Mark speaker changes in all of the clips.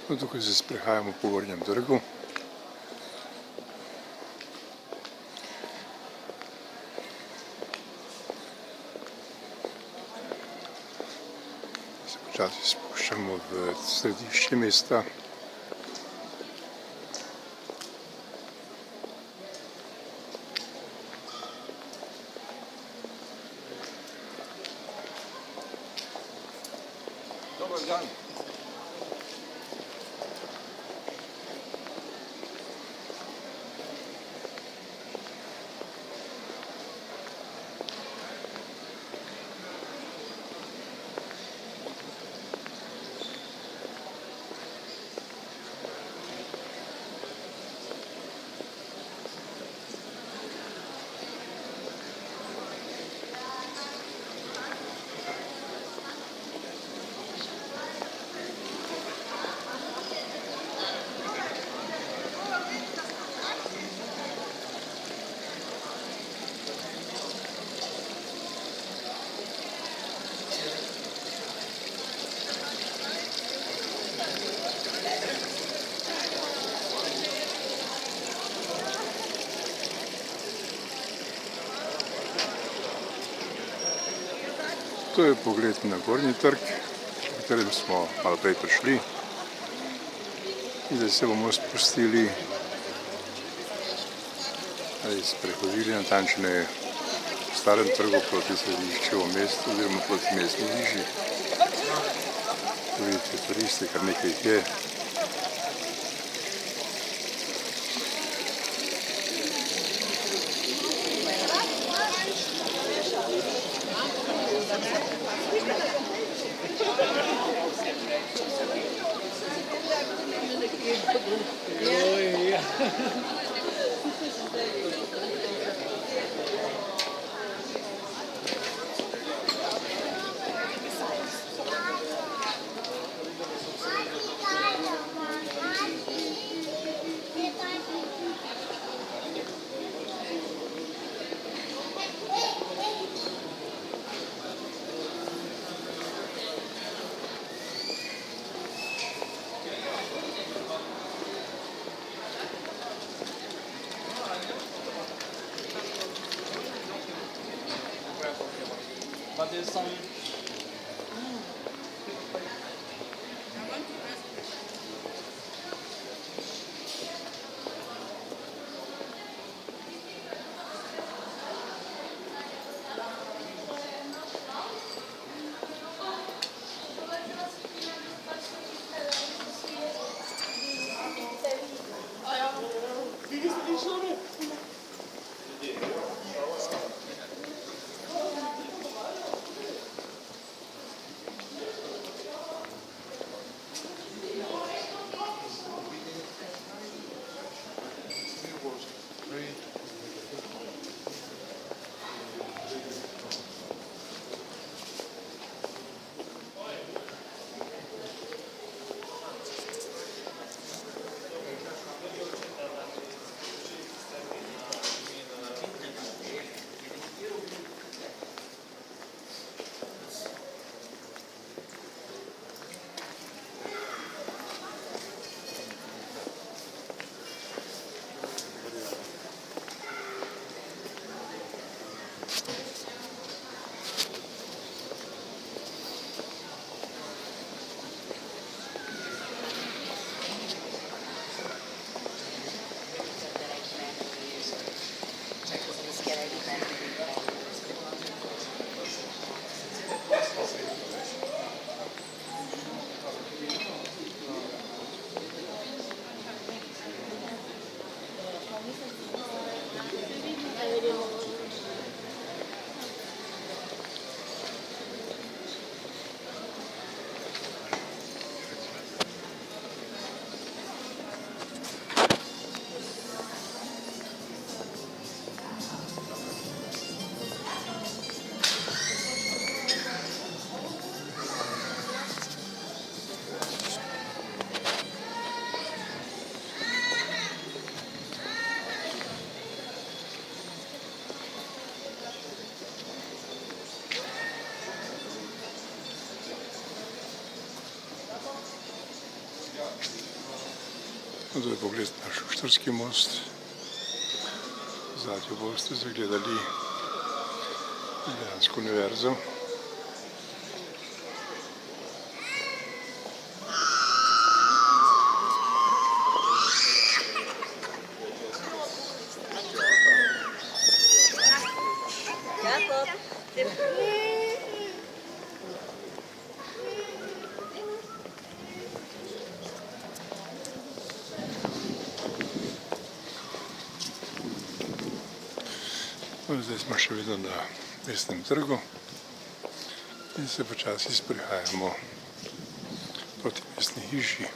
Speaker 1: No, tukaj se sprehajamo po Gornjem trgu. Se počasi spuščamo v središče mesta.
Speaker 2: Dobar dan.
Speaker 1: To je pogled na Gornji trg, v katerem smo malo prej prišli. Zdaj se bomo spustili ali sprehodili natančneje v starem trgu proti središču v mestu oziroma proti mestni hiši. Vidite turiste, kar nekaj jih je.
Speaker 2: But there's some.
Speaker 1: To je pogled na Šuštarski most. Zadnjo boste zagledali Ljubljansko univerzo. Zdaj smo še vedno na Mestnem trgu in se počasi sprehajamo proti Mestni hiši.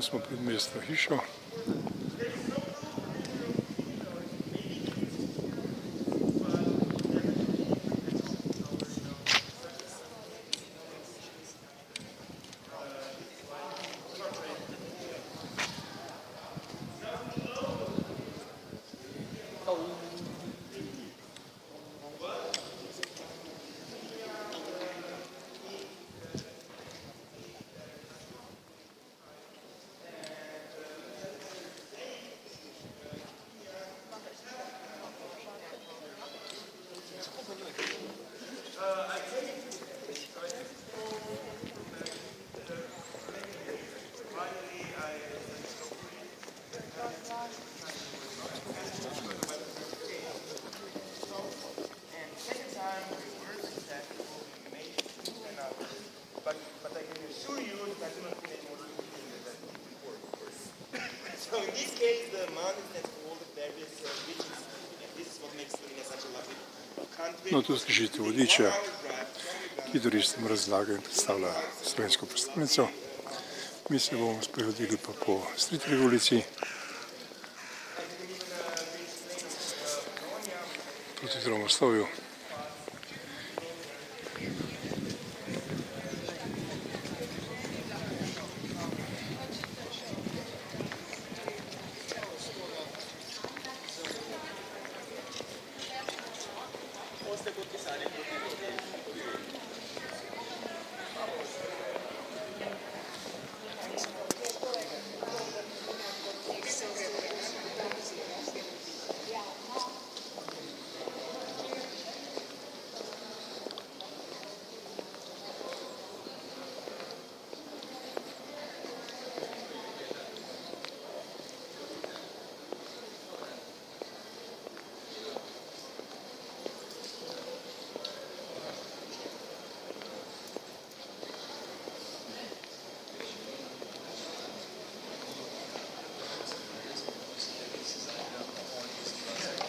Speaker 1: Smo pred Mestno hišo.
Speaker 3: So in this case, the mountain that's called various beaches, and this is what makes Slovenia such a lovely country.
Speaker 1: No, tu slišite vodiča, ki turistom razlaga in predstavlja slovensko prestolnico. Mi se bomo sprehodili pa po Stritarjevi ulici proti Tromostovju.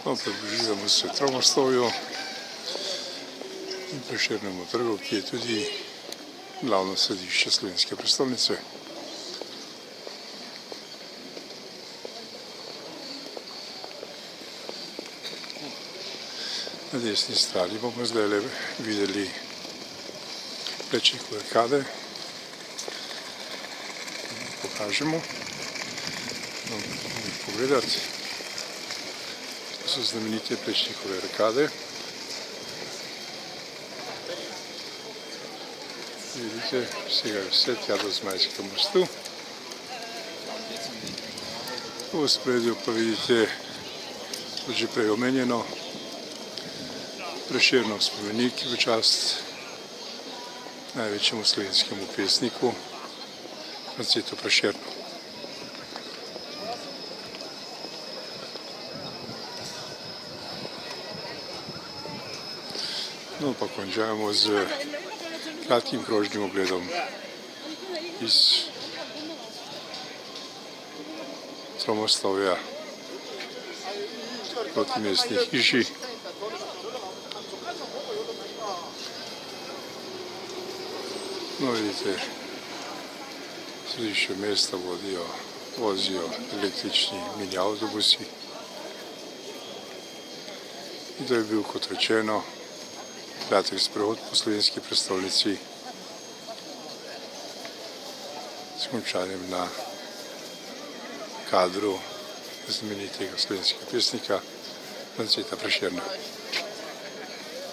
Speaker 1: No, približujemo se Tromostovju in Prešernemu trgu, ki je tudi glavno središče slovenske prestolnice. Na desni strani bomo zdaj videli Plečnikove arkade. Pokažemo. Pogledati. To so znamenite Plečnikove arkade. Vidite, vsegajo vse tja do Zmajskega mostu. V ospredju pa vidite, kot že prej omenjeno, Prešernov spomenik v čast največjemu slovenskemu pesniku Francetu Prešernu. No, pa končajmo z kratkim krožnim ogledom iz Tromostovja proti Mestni hiši. No, vidite, središče mesta vozijo električni mini avtobusi. In to je bil, kot rečeno, kratek sprehod po slovenski prestolnici s končanjem na kadru znamenitega slovenskega pesnika Franceta Prešerna.